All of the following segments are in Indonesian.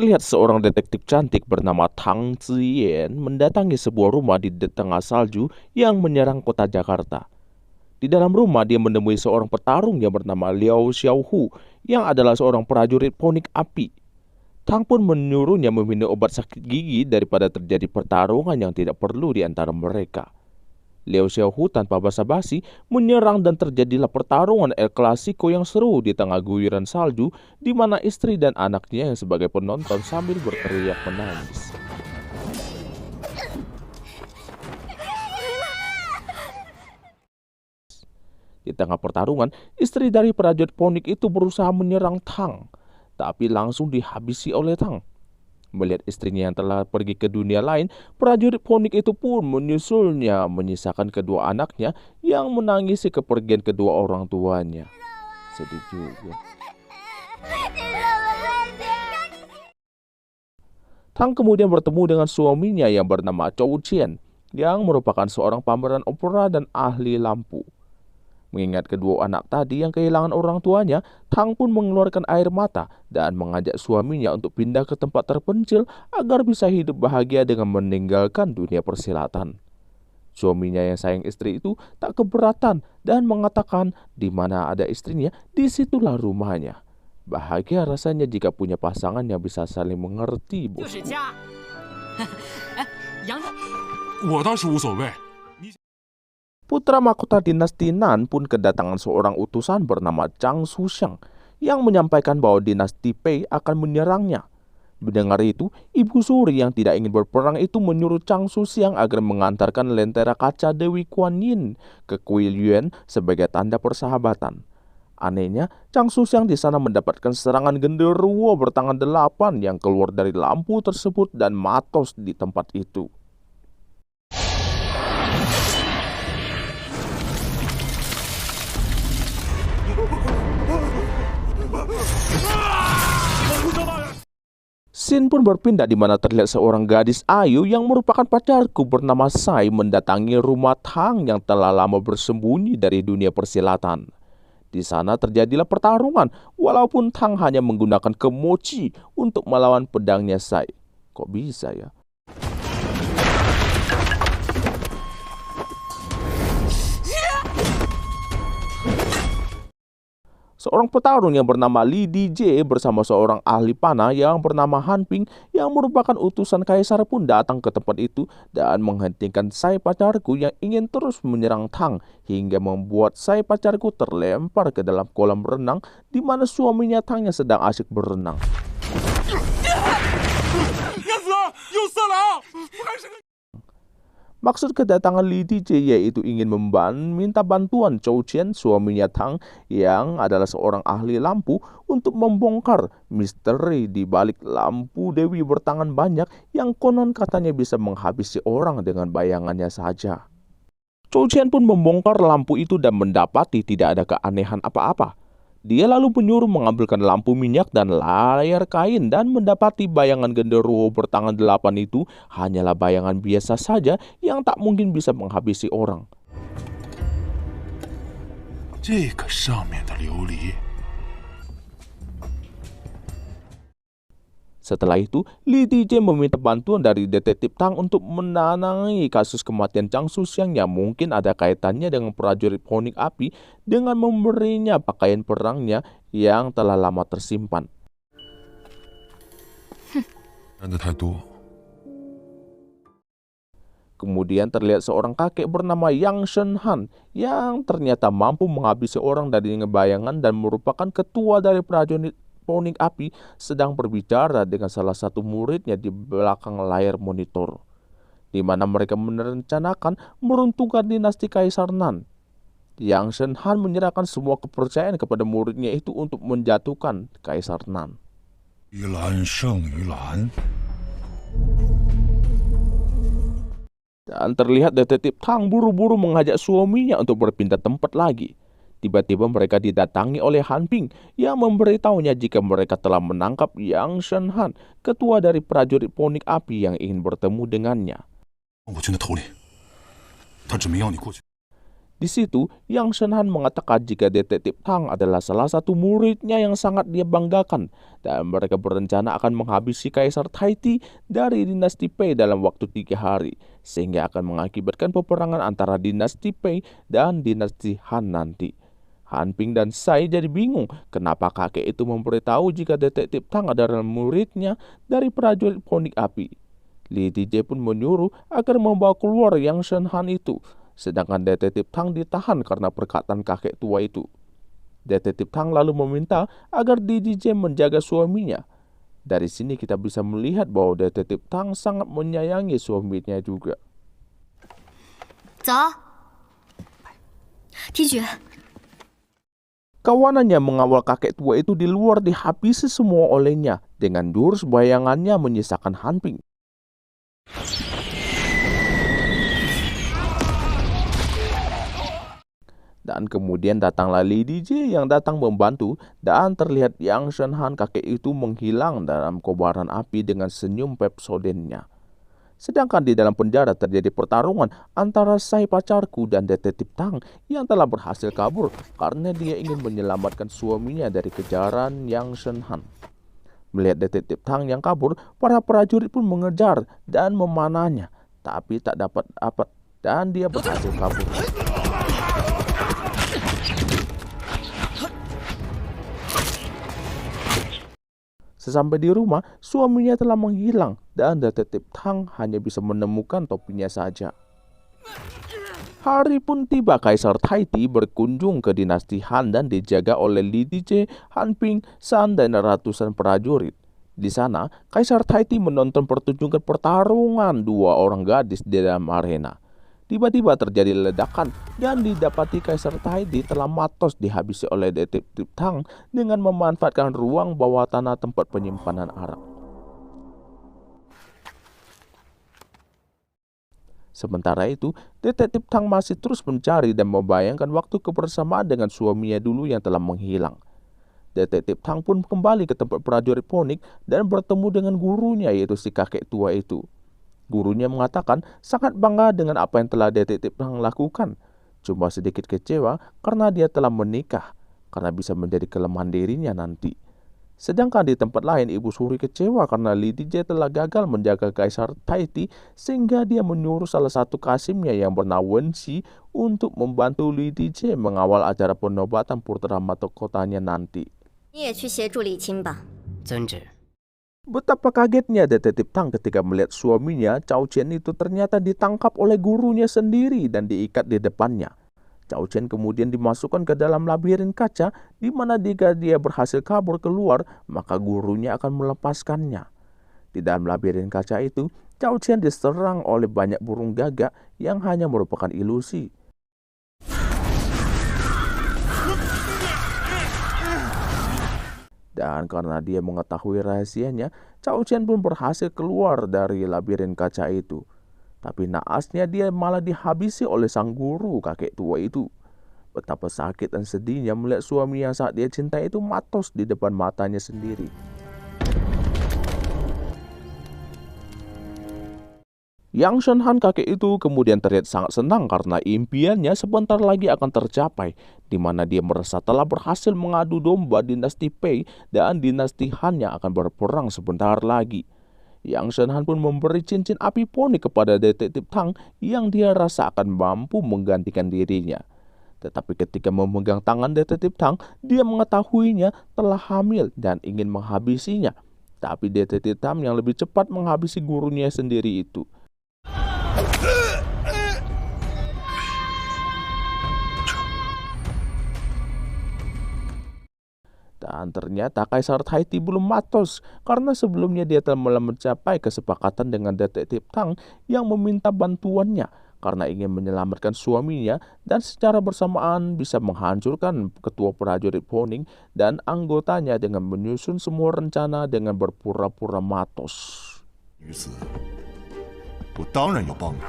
Terlihat seorang detektif cantik bernama Tang Ziyan mendatangi sebuah rumah di tengah salju yang menyerang kota Jakarta. Di dalam rumah dia menemui seorang petarung yang bernama Liao Xiaohu yang adalah seorang prajurit ponik api. Tang pun menyuruhnya meminum obat sakit gigi daripada terjadi pertarungan yang tidak perlu di antara mereka. Liao Xiaohu tanpa basa-basi menyerang dan terjadilah pertarungan El Clasico yang seru di tengah guyuran salju di mana istri dan anaknya yang sebagai penonton sambil berteriak menangis. Di tengah pertarungan, istri dari prajurit ponik itu berusaha menyerang Tang, tapi langsung dihabisi oleh Tang. Melihat istrinya yang telah pergi ke dunia lain, prajurit ponik itu pun menyusulnya, menyisakan kedua anaknya yang menangisi kepergian kedua orang tuanya. Sedih juga. Tang kemudian bertemu dengan suaminya yang bernama Chou Qian, yang merupakan seorang pameran opera dan ahli lampu. Mengingat kedua anak tadi yang kehilangan orang tuanya, Tang pun mengeluarkan air mata dan mengajak suaminya untuk pindah ke tempat terpencil agar bisa hidup bahagia dengan meninggalkan dunia persilatan. Suaminya yang sayang istri itu tak keberatan dan mengatakan di mana ada istrinya, disitulah rumahnya. Bahagia rasanya jika punya pasangan yang bisa saling mengerti, bosku. Putra mahkota dinasti Nan pun kedatangan seorang utusan bernama Zhang Xuxiang yang menyampaikan bahwa dinasti Pei akan menyerangnya. Mendengar itu, Ibu Suri yang tidak ingin berperang itu menyuruh Zhang Xuxiang agar mengantarkan lentera kaca Dewi Kuan Yin ke kuil Yuan sebagai tanda persahabatan. Anehnya, Zhang Xuxiang di sana mendapatkan serangan genderuwo bertangan 8 yang keluar dari lampu tersebut dan matos di tempat itu. Scene pun berpindah di mana terlihat seorang gadis ayu yang merupakan pacarku bernama Sai mendatangi rumah Tang yang telah lama bersembunyi dari dunia persilatan. Di sana terjadilah pertarungan, walaupun Tang hanya menggunakan kemochi untuk melawan pedangnya Sai. Kok bisa ya? Seorang petarung yang bernama Li DJ bersama seorang ahli panah yang bernama Han Ping yang merupakan utusan kaisar pun datang ke tempat itu dan menghentikan Sai pacarku yang ingin terus menyerang Tang hingga membuat Sai pacarku terlempar ke dalam kolam renang di mana suaminya Tang yang sedang asyik berenang. Maksud kedatangan Li DJ yaitu ingin minta bantuan Chou Qian, suaminya Tang, yang adalah seorang ahli lampu, untuk membongkar misteri di balik lampu Dewi bertangan banyak yang konon katanya bisa menghabisi orang dengan bayangannya saja. Chou Qian pun membongkar lampu itu dan mendapati tidak ada keanehan apa-apa. Dia lalu menyuruh mengambilkan lampu minyak dan layar kain dan mendapati bayangan genderuwo bertangan 8 itu hanyalah bayangan biasa saja yang tak mungkin bisa menghabisi orang. Setelah itu, Li DJ meminta bantuan dari detektif Tang untuk menangangi kasus kematian Zhang Xuxiang yang mungkin ada kaitannya dengan prajurit ponik api dengan memberinya pakaian perangnya yang telah lama tersimpan. Kemudian terlihat seorang kakek bernama Yang Shenhan yang ternyata mampu menghabisi orang dari bayangan dan merupakan ketua dari prajurit ponik api sedang berbicara dengan salah satu muridnya di belakang layar monitor, di mana mereka merencanakan meruntuhkan dinasti Kaisar Nan. Yang Shenhan menyerahkan semua kepercayaan kepada muridnya itu untuk menjatuhkan Kaisar Nan. Dan terlihat detektif Tang buru-buru mengajak suaminya untuk berpindah tempat lagi. Tiba-tiba mereka didatangi oleh Han Ping yang memberitahunya jika mereka telah menangkap Yang Shenhan, ketua dari prajurit ponik api yang ingin bertemu dengannya. Di situ, Yang Shenhan mengatakan jika detektif Tang adalah salah satu muridnya yang sangat dia banggakan dan mereka berencana akan menghabisi Kaisar Taiti dari dinasti Pei dalam waktu 3 hari, sehingga akan mengakibatkan peperangan antara dinasti Pei dan dinasti Han nanti. Han Ping dan Sai jadi bingung kenapa kakek itu memberitahu jika detektif Tang adalah muridnya dari prajurit ponik api. Li Tije pun menyuruh agar membawa keluar Yang Shenhan itu. Sedangkan detektif Tang ditahan karena perkataan kakek tua itu. Detektif Tang lalu meminta agar Li Tije menjaga suaminya. Dari sini kita bisa melihat bahwa detektif Tang sangat menyayangi suaminya juga. 走，提举。 Kawanannya mengawal kakek tua itu di luar dihabisi semua olehnya dengan jurus bayangannya menyisakan Han Ping. Dan kemudian datanglah Li Tije yang datang membantu dan terlihat Yang Shenhan kakek itu menghilang dalam kobaran api dengan senyum Pepsodentnya. Sedangkan di dalam penjara terjadi pertarungan antara Sai pacarku dan detektif Tang yang telah berhasil kabur karena dia ingin menyelamatkan suaminya dari kejaran Yang Shenhan. Melihat detektif Tang yang kabur, para prajurit pun mengejar dan memanahnya, tapi tak dapat dan dia berhasil kabur. Sesampai di rumah, suaminya telah menghilang dan detektif Tang hanya bisa menemukan topinya saja. Hari pun tiba Kaisar Taiti berkunjung ke dinasti Han dan dijaga oleh Li Tije, Han Ping, San dan ratusan prajurit. Di sana, Kaisar Taiti menonton pertunjukan pertarungan dua orang gadis di dalam arena. Tiba-tiba terjadi ledakan dan didapati Kaisar Taiti telah matos dihabisi oleh detektif Tang dengan memanfaatkan ruang bawah tanah tempat penyimpanan arak. Sementara itu, detektif Tang masih terus mencari dan membayangkan waktu kebersamaan dengan suaminya dulu yang telah menghilang. Detektif Tang pun kembali ke tempat prajurit ponik dan bertemu dengan gurunya, yaitu si kakek tua itu. Gurunya mengatakan sangat bangga dengan apa yang telah detektif Tang lakukan. Cuma sedikit kecewa karena dia telah menikah, karena bisa menjadi kelemahan dirinya nanti. Sedangkan di tempat lain, Ibu Suri kecewa karena Li Tije telah gagal menjaga Kaisar Taiti, sehingga dia menyuruh salah satu kasimnya yang bernama Wen Xi untuk membantu Li Tije mengawal acara penobatan putra mahkotanya nanti. 你也去协助李清吧。遵旨。 Betapa kagetnya detektif Tang ketika melihat suaminya, Cao Chen itu ternyata ditangkap oleh gurunya sendiri dan diikat di depannya. Cao Chen kemudian dimasukkan ke dalam labirin kaca, di mana jika dia berhasil kabur keluar, maka gurunya akan melepaskannya. Di dalam labirin kaca itu, Cao Chen diserang oleh banyak burung gagak yang hanya merupakan ilusi. Dan karena dia mengetahui rahasianya, Cao Chen pun berhasil keluar dari labirin kaca itu. Tapi naasnya dia malah dihabisi oleh sang guru kakek tua itu. Betapa sakit dan sedihnya melihat suami yang saat dia cintai itu matos di depan matanya sendiri. Yang Shenhan kakek itu kemudian terlihat sangat senang karena impiannya sebentar lagi akan tercapai, di mana dia merasa telah berhasil mengadu domba dinasti Pei dan dinasti Han yang akan berperang sebentar lagi. Yang Shenhan pun memberi cincin api poni kepada detektif Tang yang dia rasa akan mampu menggantikan dirinya. Tetapi ketika memegang tangan detektif Tang, dia mengetahuinya telah hamil dan ingin menghabisinya. Tapi detektif Tang yang lebih cepat menghabisi gurunya sendiri itu. Dan ternyata Kaisar Taiti belum matos karena sebelumnya dia telah mencapai kesepakatan dengan detektif Tang yang meminta bantuannya karena ingin menyelamatkan suaminya dan secara bersamaan bisa menghancurkan ketua prajurit Poning dan anggotanya dengan menyusun semua rencana dengan berpura-pura matos. 于此，我当然要帮你。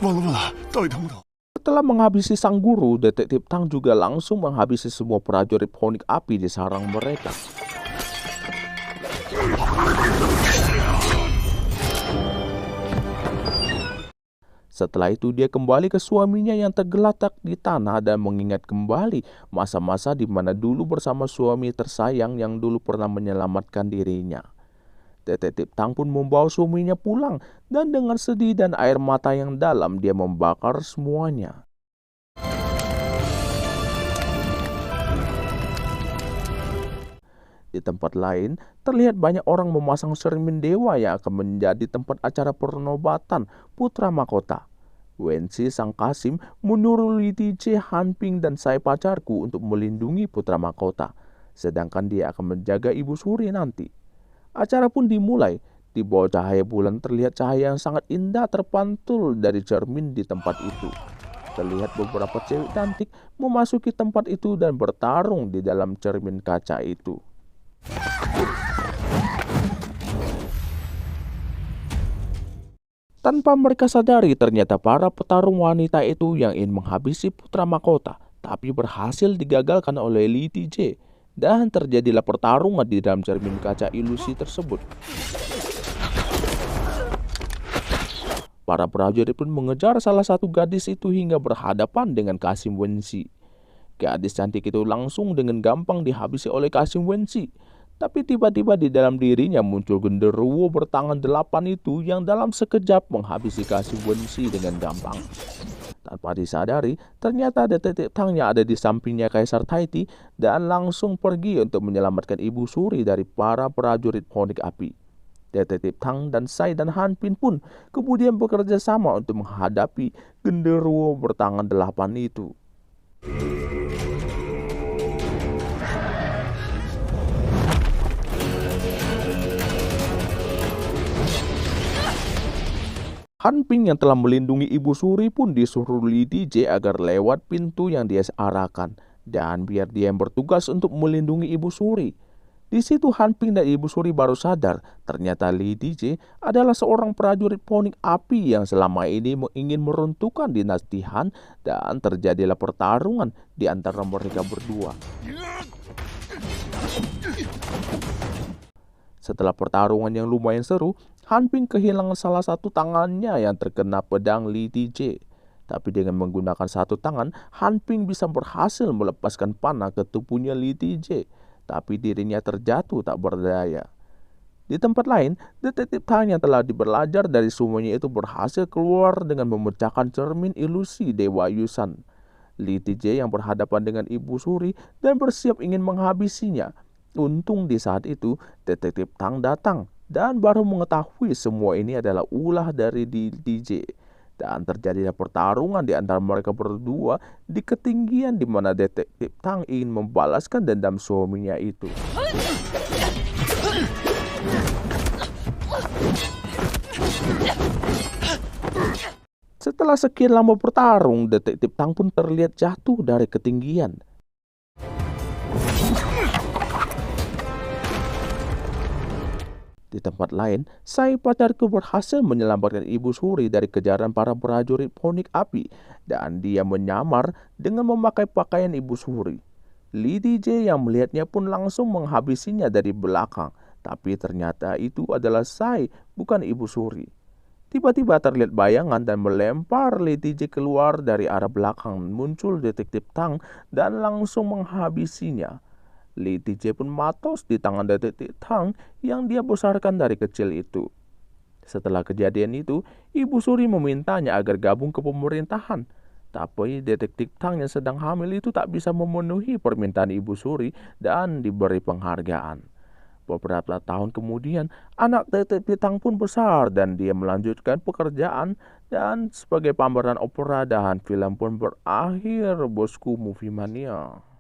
忘了，到底疼不疼？ Setelah menghabisi sang guru, detektif Tang juga langsung menghabisi semua prajurit ponik api di sarang mereka. Setelah itu dia kembali ke suaminya yang tergeletak di tanah dan mengingat kembali masa-masa di mana dulu bersama suami tersayang yang dulu pernah menyelamatkan dirinya. Detektif Tang pun membawa suaminya pulang dan dengan sedih dan air mata yang dalam dia membakar semuanya. Di tempat lain, terlihat banyak orang memasang cermin dewa yang akan menjadi tempat acara penobatan putra mahkota. Wensi sang Kasim menyuruh Li Tije, Han Ping, dan saya pacarku untuk melindungi putra mahkota, sedangkan dia akan menjaga ibu suri nanti. Acara pun dimulai. Di bawah cahaya bulan terlihat cahaya yang sangat indah terpantul dari cermin di tempat itu. Terlihat beberapa cewek cantik memasuki tempat itu dan bertarung di dalam cermin kaca itu. Tanpa mereka sadari, ternyata para petarung wanita itu yang ingin menghabisi putra mahkota, tapi berhasil digagalkan oleh Li Tije, dan terjadilah pertarungan di dalam cermin kaca ilusi tersebut. Para prajurit pun mengejar salah satu gadis itu hingga berhadapan dengan Kasim Wensi. Gadis cantik itu langsung dengan gampang dihabisi oleh Kasim Wensi. Tapi tiba-tiba di dalam dirinya muncul genderuwo bertangan 8 itu yang dalam sekejap menghabisi Kasim Wensi dengan gampang. Tanpa disadari, ternyata detektif Tang yang ada di sampingnya Kaisar Taiti dan langsung pergi untuk menyelamatkan Ibu Suri dari para prajurit Phoenix Api. Detektif Tang dan Sai dan Han Pin pun kemudian bekerja sama untuk menghadapi genderuwo bertangan 8 itu. Han Ping yang telah melindungi Ibu Suri pun disuruh Li Tije agar lewat pintu yang dia arahkan dan biar dia yang bertugas untuk melindungi Ibu Suri. Di situ Han Ping dan Ibu Suri baru sadar ternyata Li Tije adalah seorang prajurit Phoenix Api yang selama ini ingin meruntuhkan dinasti Han, dan terjadilah pertarungan di antara mereka berdua. Setelah pertarungan yang lumayan seru, Han Ping kehilangan salah satu tangannya yang terkena pedang Li Tije. Tapi dengan menggunakan satu tangan, Han Ping bisa berhasil melepaskan panah ke tubuhnya Li Tije. Tapi dirinya terjatuh tak berdaya. Di tempat lain, detektif Tang yang telah belajar dari semuanya itu berhasil keluar dengan memecahkan cermin ilusi Dewa Yusan. Li Tije yang berhadapan dengan Ibu Suri dan bersiap ingin menghabisinya. Untung di saat itu, detektif Tang datang dan baru mengetahui semua ini adalah ulah dari DJ. Dan terjadilah pertarungan di antara mereka berdua di ketinggian di mana detektif Tang ingin membalaskan dendam suaminya itu. Setelah sekian lama bertarung, detektif Tang pun terlihat jatuh dari ketinggian. Di tempat lain, Sai pacarku berhasil menyelamatkan Ibu Suri dari kejaran para prajurit Phoenix Api dan dia menyamar dengan memakai pakaian Ibu Suri. Li Tije yang melihatnya pun langsung menghabisinya dari belakang, tapi ternyata itu adalah Sai, bukan Ibu Suri. Tiba-tiba terlihat bayangan dan melempar Li Tije keluar dari arah belakang. Muncul detektif Tang dan langsung menghabisinya. Li Tije pun matos di tangan detektif Tang yang dia besarkan dari kecil itu. Setelah kejadian itu, Ibu Suri memintanya agar gabung ke pemerintahan. Tapi detektif Tang yang sedang hamil itu tak bisa memenuhi permintaan Ibu Suri dan diberi penghargaan. Beberapa tahun kemudian, anak detektif Tang pun besar dan dia melanjutkan pekerjaan, dan sebagai pemeran opera dan film pun berakhir, bosku, Movie Mania.